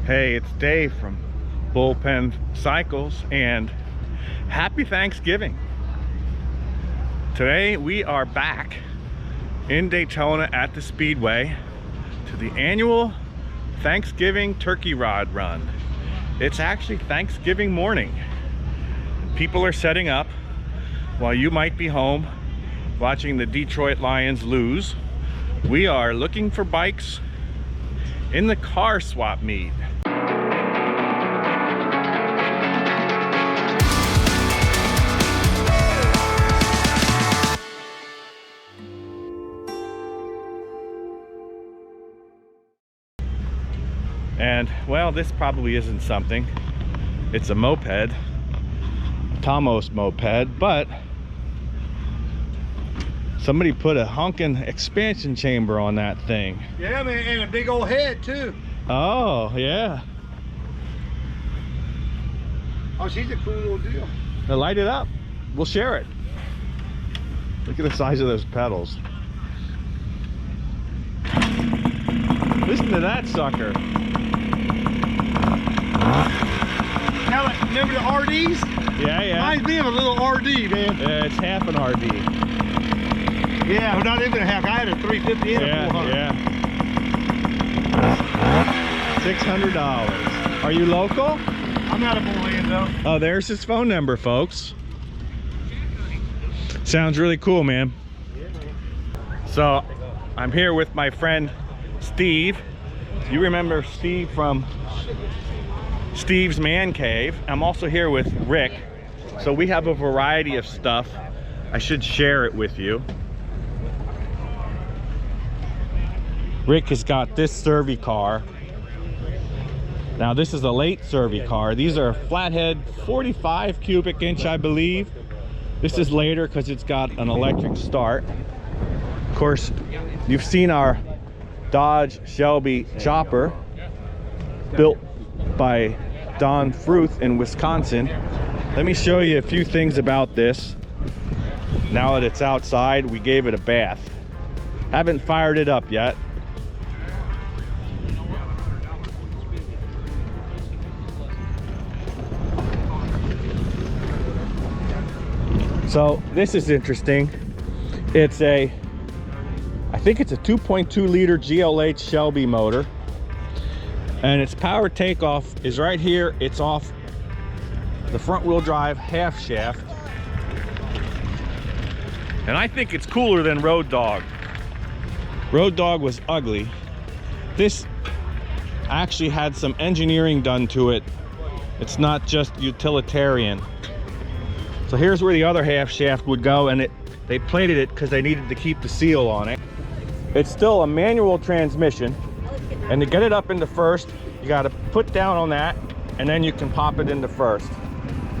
Hey, it's Dave from Bullpen Cycles, and happy Thanksgiving. Today we are back in Daytona at the Speedway to the annual Thanksgiving Turkey Rod Run. It's actually Thanksgiving morning. People are setting up while you might be home watching the Detroit Lions lose. We are looking for bikes in the car swap meet. And well, this probably isn't something. It's a moped, a Tomos moped, but somebody put a honking expansion chamber on that thing. Yeah, man, and a big old head too. Oh, yeah. Oh, she's a cool little deal. Now light it up. We'll share it. Look at the size of those pedals. Listen to that sucker. Now, remember the RDs? Yeah. Reminds me of a little RD, man. Yeah, it's half an RD. Yeah, well, not even a half. I had a 350 and a 400. Yeah. $600. Are you local? I'm not of Orlando. Oh, there's his phone number, folks. Sounds really cool, man. Yeah, man. So, I'm here with my friend Steve. You remember Steve from Steve's Man Cave. I'm also here with Rick. So we have a variety of stuff. I should share it with you. Rick has got this Survey car. Now this is a late Survey car. These are flathead 45 cubic inch, I believe. This is later because it's got an electric start. Of course, you've seen our Dodge Shelby chopper built by Don Fruth in Wisconsin. Let me show you a few things about this. Now that it's outside, we gave it a bath. Haven't fired it up yet. So this is interesting. It's I think it's a 2.2 liter GLH Shelby motor, and its power takeoff is right here. It's off the front wheel drive half shaft, and I think it's cooler than Road Dog. Road Dog was ugly. This actually had some engineering done to it. It's not just utilitarian. So here's where the other half shaft would go, and they plated it because they needed to keep the seal on it. It's still a manual transmission, and to get it up into first, you got to put down on that, and then you can pop it into first.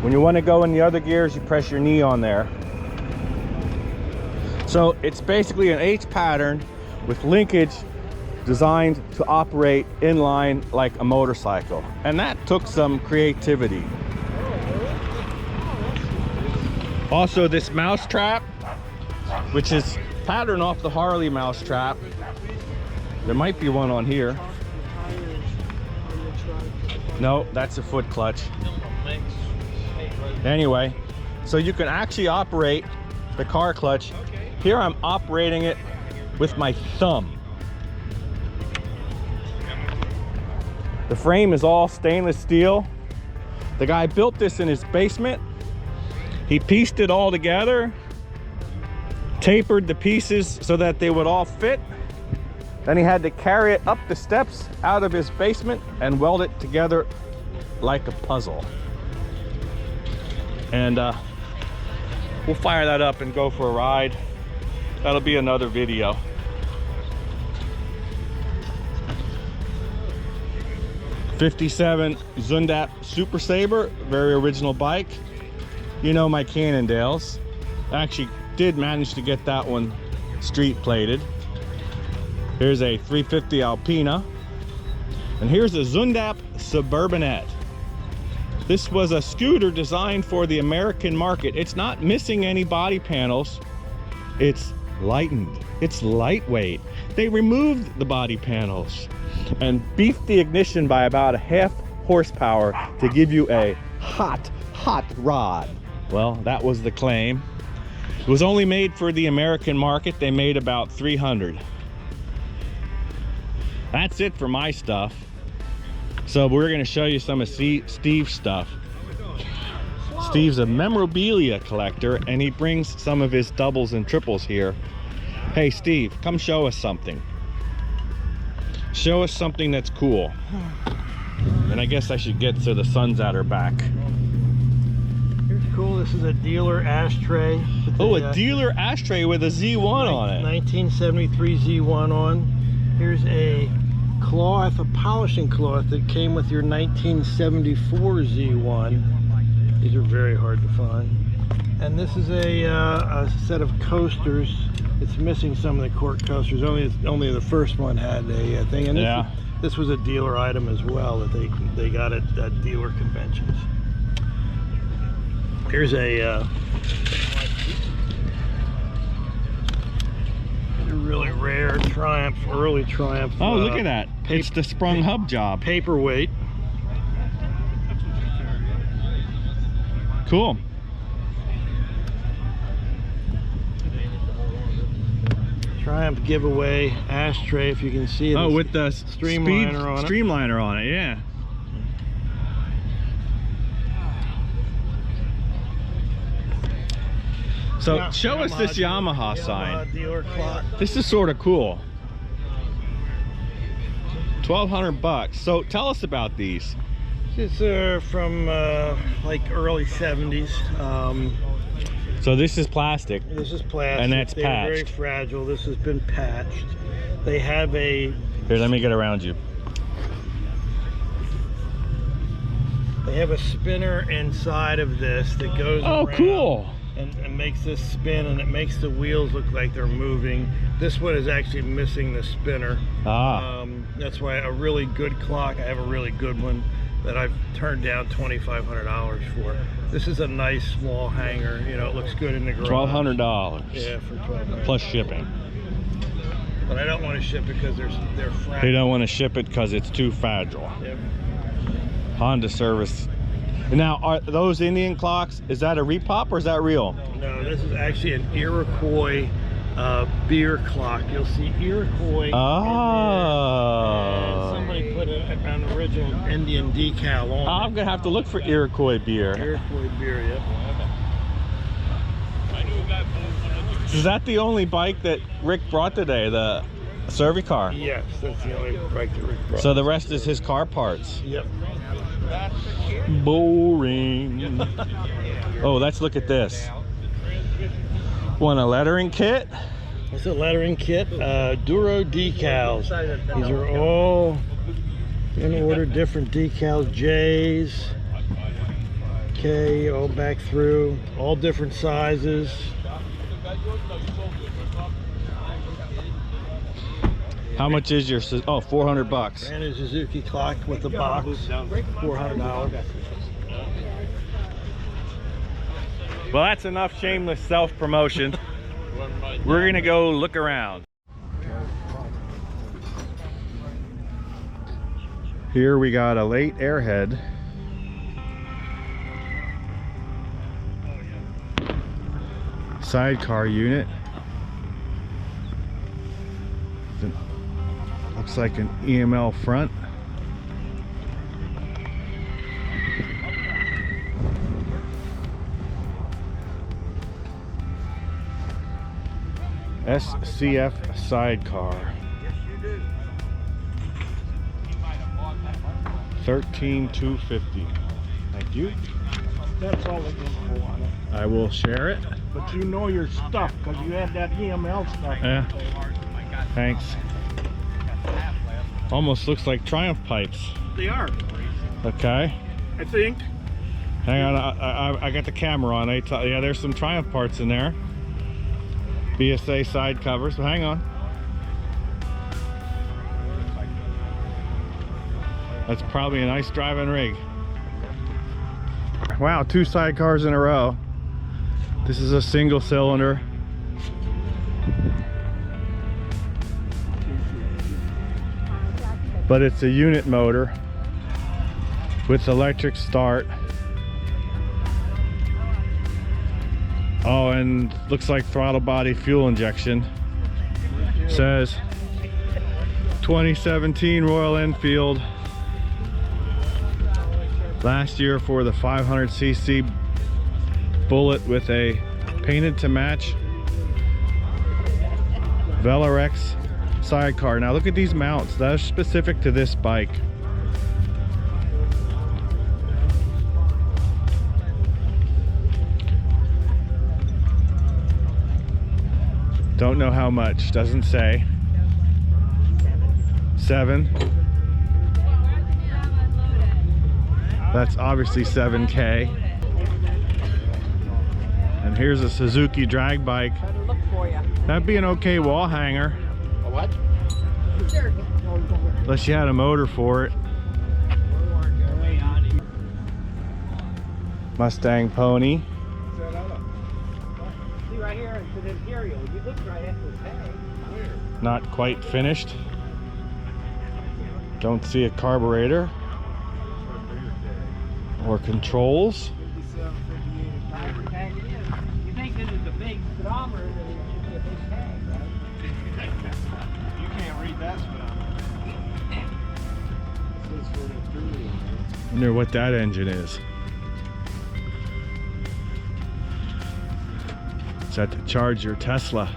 When you want to go in the other gears, you press your knee on there. So it's basically an H pattern with linkage designed to operate inline like a motorcycle, and that took some creativity. Also, this mouse trap, which is patterned off the Harley mouse trap. There might be one on here. No, that's a foot clutch. Anyway, so you can actually operate the car clutch. Here I'm operating it with my thumb. The frame is all stainless steel. The guy built this in his basement. He pieced it all together, tapered the pieces so that they would all fit. Then he had to carry it up the steps out of his basement and weld it together like a puzzle. And we'll fire that up and go for a ride. That'll be another video. '57 Zundap Super Sabre, very original bike. You know my Cannondales. Actually did manage to get that one street plated. Here's a 350 Alpina, and here's a Zundap Suburbanette. This was a scooter designed for the American market. It's not missing any body panels. It's lightened. It's lightweight. They removed the body panels. and beef the ignition by about a half horsepower to give you a hot rod. Well, that was the claim. It was only made for the American market. They made about 300. That's it for my stuff. So we're going to show you some of Steve's stuff. Steve's a memorabilia collector, and he brings some of his doubles and triples here. Hey Steve, come show us something. Show us something that's cool. And I guess I should get so the sun's at her back. Here's cool. This is a dealer ashtray. Oh, a dealer ashtray with a Z1 on it. 1973 Z1 on. Here's a cloth, a polishing cloth that came with your 1974 Z1. These are very hard to find. And this is a set of coasters. It's missing some of the cork coasters. Only the first one had a thing. And this was a dealer item as well that they got at dealer conventions. Here's a really rare Triumph, early Triumph. Oh, look at that. It's the sprung hub job. Paperweight. Cool. Triumph giveaway ashtray, if you can see it. Oh, with the streamliner on it, yeah. So show us this Yamaha sign. Dealer clock. This is sort of cool. 1,200 bucks. So tell us about these. It's from like early 70s. So this is plastic. This is plastic. And that's patched. Very fragile. This has been patched. They have a... Here, let me get around you. They have a spinner inside of this that goes around. Cool. And makes this spin, and it makes the wheels look like they're moving. This one is actually missing the spinner. That's why a really good clock, I have a really good one that I've turned down $2,500 for. This is a nice small hanger. You know, it looks good in the garage. $1,200. Yeah, for $1,200. Plus shipping. But I don't want to ship it because they're fragile. They don't want to ship it because it's too fragile. Yep. Honda service. Now, are those Indian clocks, is that a repop or is that real? No, this is actually an Iroquois beer clock. You'll see Iroquois. Oh. Somebody put an original Indian decal on it. I'm gonna have to look for Iroquois beer. Iroquois beer, yep. Is that the only bike that Rick brought today, the Survey car? Yes, that's the only bike that Rick brought. So the rest is his car parts. Yep. Boring. Oh, let's look at this. Want a lettering kit? It's a lettering kit. Duro decals. These are all in order, different decals. J's, K, all back through, all different sizes. How much is your, oh, 400 bucks. And a Suzuki clock with the box, $400. Well, that's enough shameless self-promotion. We're gonna go look around. Here we got a late Airhead. Sidecar unit. Looks like an EML front. SCF sidecar. 13,250. Thank you. That's all the info on it. I will share it. But you know your stuff because you had that EML stuff. Yeah. Thanks. Almost looks like Triumph pipes. They are. Okay. I think. Hang on, I got the camera on. Yeah, there's some Triumph parts in there. BSA side covers, but hang on. That's probably a nice driving rig. Wow, 2 sidecars in a row. This is a single cylinder. but it's a unit motor with electric start. Oh, and looks like throttle body fuel injection. Says 2017 Royal Enfield. Last year for the 500cc Bullet with a painted to match Velarex sidecar. Now look at these mounts. That's specific to this bike. Don't know how much, doesn't say. 7. That's obviously 7K. And here's a Suzuki drag bike. That'd be an okay wall hanger. A what? Sure. Unless you had a motor for it. Mustang pony. See right here, it's an Imperial. You look right at the tag. Not quite finished. Don't see a carburetor or controls. You think this is a big speedometer, then it should be a big tag, right? You can't read that speedometer. Wonder what that engine is. Is that to charge your Tesla?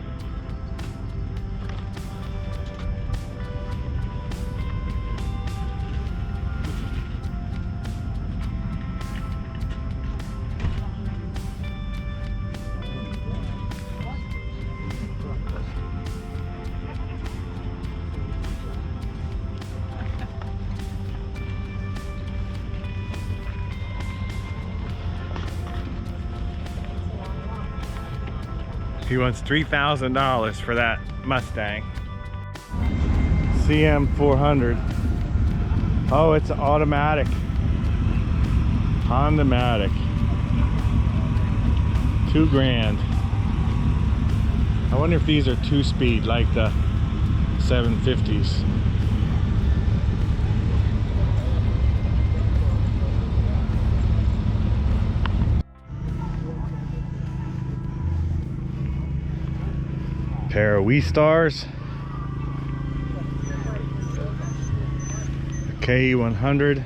He wants $3,000 for that Mustang. CM400. Oh, it's an automatic. Honda-matic. $2,000. I wonder if these are 2-speed like the 750s. Pair of Stars, a KE100,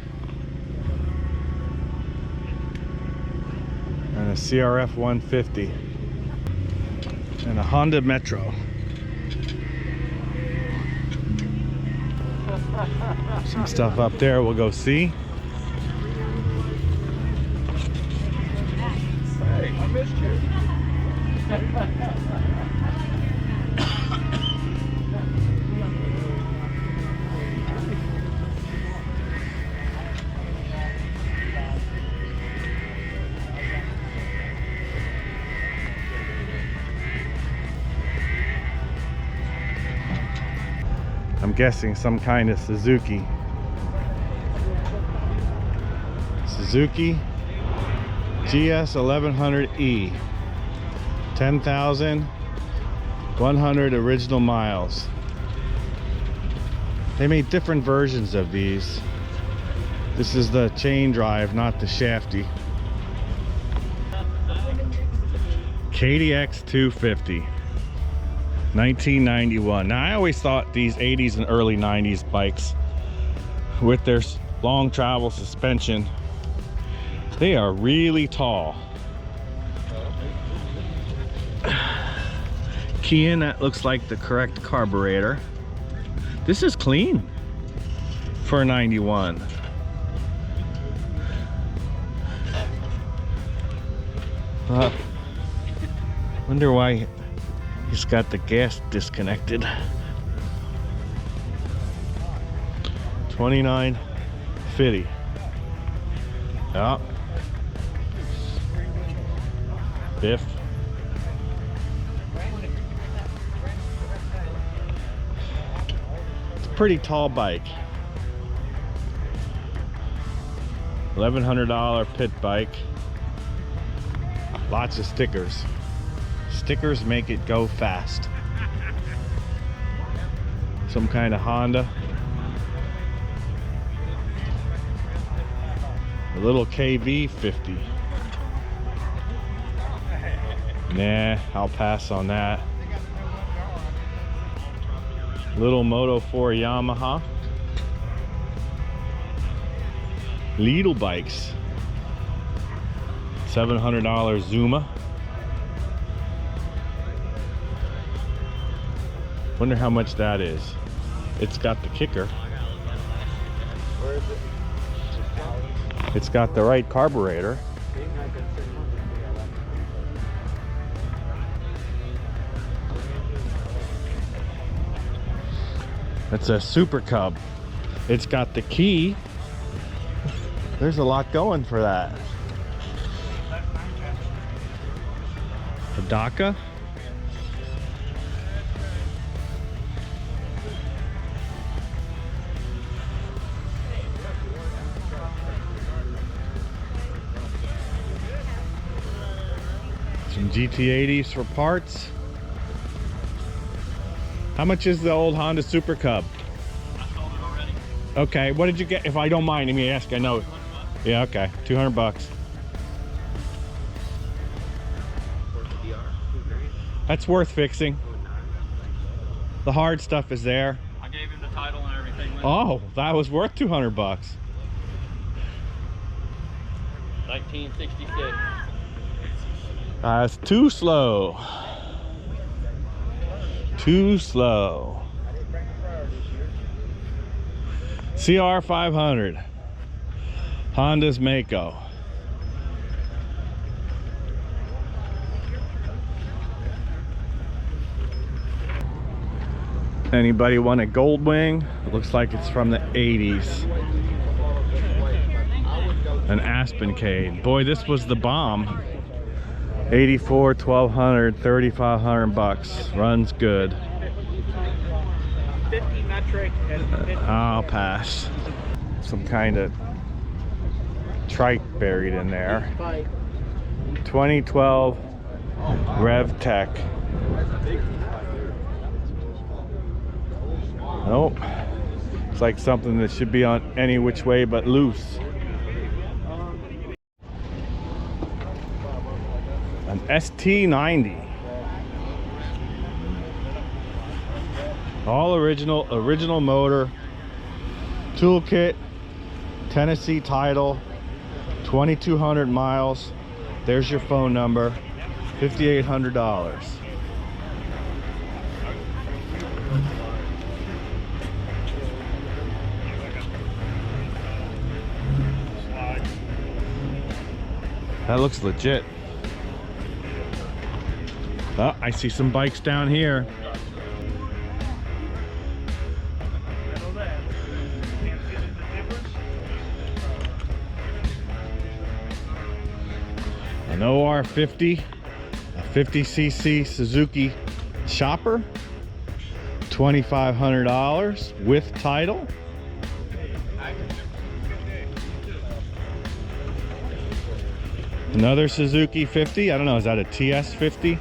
and a CRF 150, and a Honda Metro. Some stuff up there we'll go see. Hey, I missed you. I'm guessing some kind of Suzuki. Suzuki GS 1100E. 10,100 original miles. They made different versions of these. This is the chain drive, not the shafty. KDX 250. 1991. Now I always thought these 80s and early 90s bikes with their long travel suspension, they are really tall. Key in, that looks like the correct carburetor. This is clean for a 91. Wonder why he's got the gas disconnected. 2950. Yeah. Biff. It's a pretty tall bike. $1,100 pit bike. Lots of stickers. Stickers make it go fast. Some kind of Honda. A little KV 50. Nah, I'll pass on that. Little Moto 4 Yamaha. Lidl bikes. $700 Zuma. Wonder how much that is. It's got the kicker. It's got the right carburetor. It's a Super Cub. It's got the key. There's a lot going for that. A DACA. Some GT80s for parts. How much is the old Honda Super Cub? I sold it already. Okay, what did you get? If I don't mind, let me ask. I know. Yeah, okay, 200 bucks. That's worth fixing. The hard stuff is there. I gave him the title and everything. Oh, that was worth 200 bucks. 1966. That's too slow. Too slow. CR 500. Honda's Mako. Anybody want a Goldwing? Looks like it's from the 80s. An Aspencade. Boy, this was the bomb. 84, 1200, 3500 bucks. Runs good. 50 metric and 50. I'll pass. Some kind of trike buried in there. 2012 Rev Tech. Nope. It's like something that should be on any which way but loose. An ST90. All original motor, toolkit, Tennessee title, 2,200 miles. There's your phone number. $5,800. That looks legit. Oh, I see some bikes down here. An OR50, a 50cc Suzuki Chopper, $2,500 with title. Another Suzuki 50, I don't know, is that a TS50?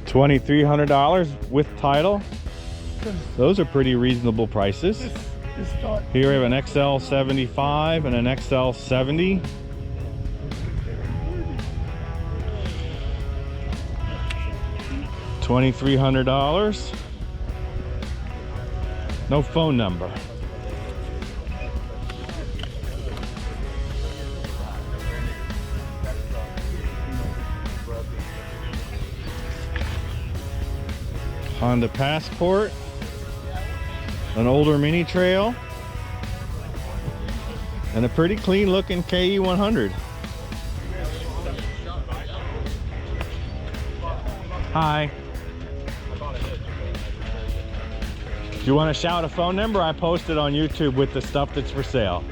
$2,300 with title. Those are pretty reasonable prices. Here we have an XL75 and an XL70. $2,300. No phone number. Honda Passport, an older Mini Trail, and a pretty clean looking KE100. Hi. Do you want to shout a phone number? I posted on YouTube with the stuff that's for sale.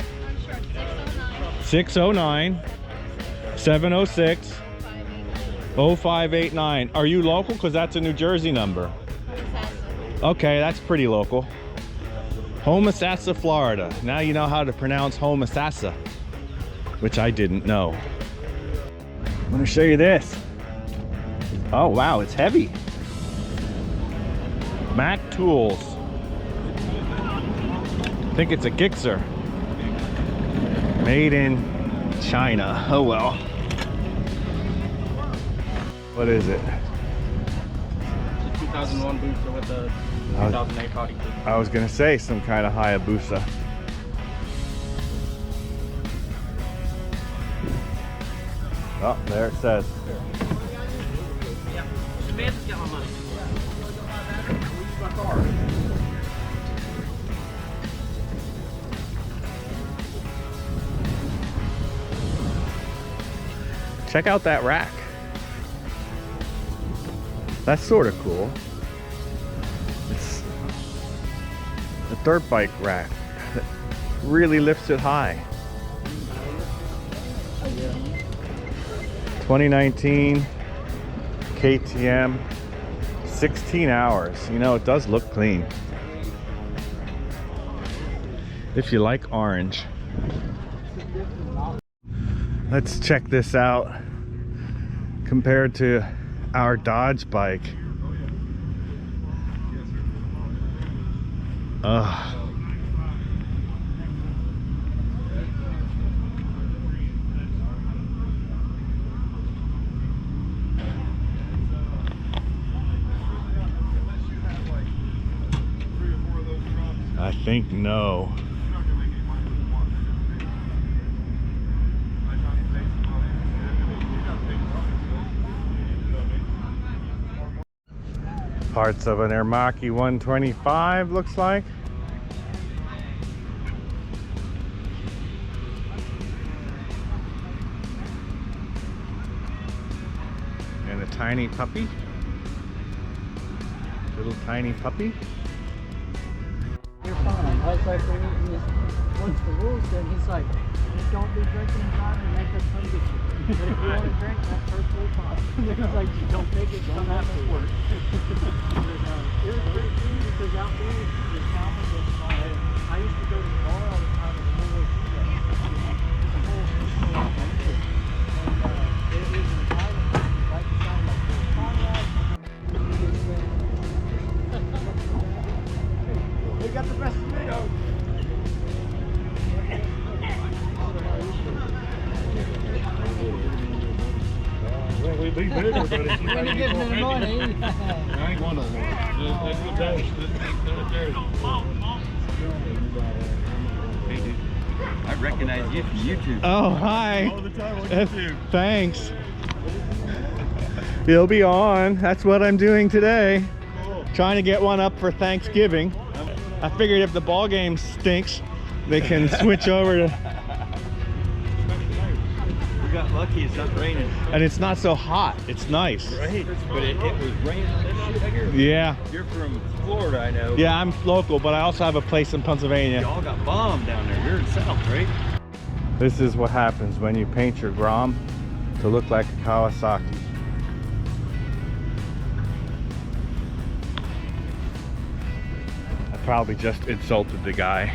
609-706-0589. Are you local? Because that's a New Jersey number. Okay, that's pretty local. Homosassa, Florida. Now you know how to pronounce Homosassa, which I didn't know. I'm gonna show you this. Oh wow, it's heavy. Mac Tools. think it's a Gixxer. Made in China. Oh well. What is it? It's a 2001 booster with the 2008 body kit. I was gonna say some kind of Hayabusa. Oh, there it says. Yeah. Samantha's got my money. Check out that rack. That's sort of cool. It's a dirt bike rack that really lifts it high. 2019 KTM, 16 hours. You know, it does look clean. If you like orange. Let's check this out compared to our Dodge bike. Ugh. I think no. Parts of an Ermaki 125 looks like. And a tiny puppy. Little tiny puppy. You're fine. I was like, once the rules said, he's like, just don't be drinking and driving and make us come get you. But if you want to drink, that's perfectly fine. He's like, just don't make it come out of work. It was pretty cool because out there, the town was just small. I used to go to the bar all the time in the middle of the day. It was a whole adventure. And it was an island, right beside like Conrad. They got the best tomato. We be bigger, but if you When you give me the money. I ain't one no more. That's the dash. I recognize you from YouTube. Oh, hi. All the time on YouTube. Thanks. You'll be on. That's what I'm doing today. Cool. Trying to get one up for Thanksgiving. I figured if the ball game stinks, they can switch over to, We got lucky, it's not raining. and it's not so hot. It's nice. Right. But it was raining this shit here. Yeah. You're from Florida, I know. Yeah, I'm local, but I also have a place in Pennsylvania. Y'all got bombed down there. You're in the South, right? This is what happens when you paint your Grom to look like a Kawasaki. I probably just insulted the guy.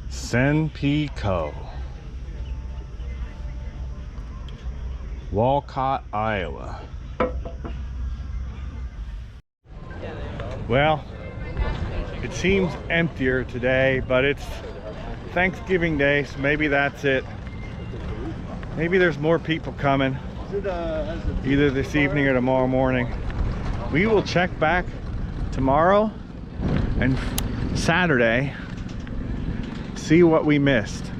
Senpico, Walcott, Iowa. Well, it seems emptier today, but it's Thanksgiving Day, so maybe that's it. Maybe there's more people coming, either this evening or tomorrow morning. We will check back tomorrow and Saturday, see what we missed.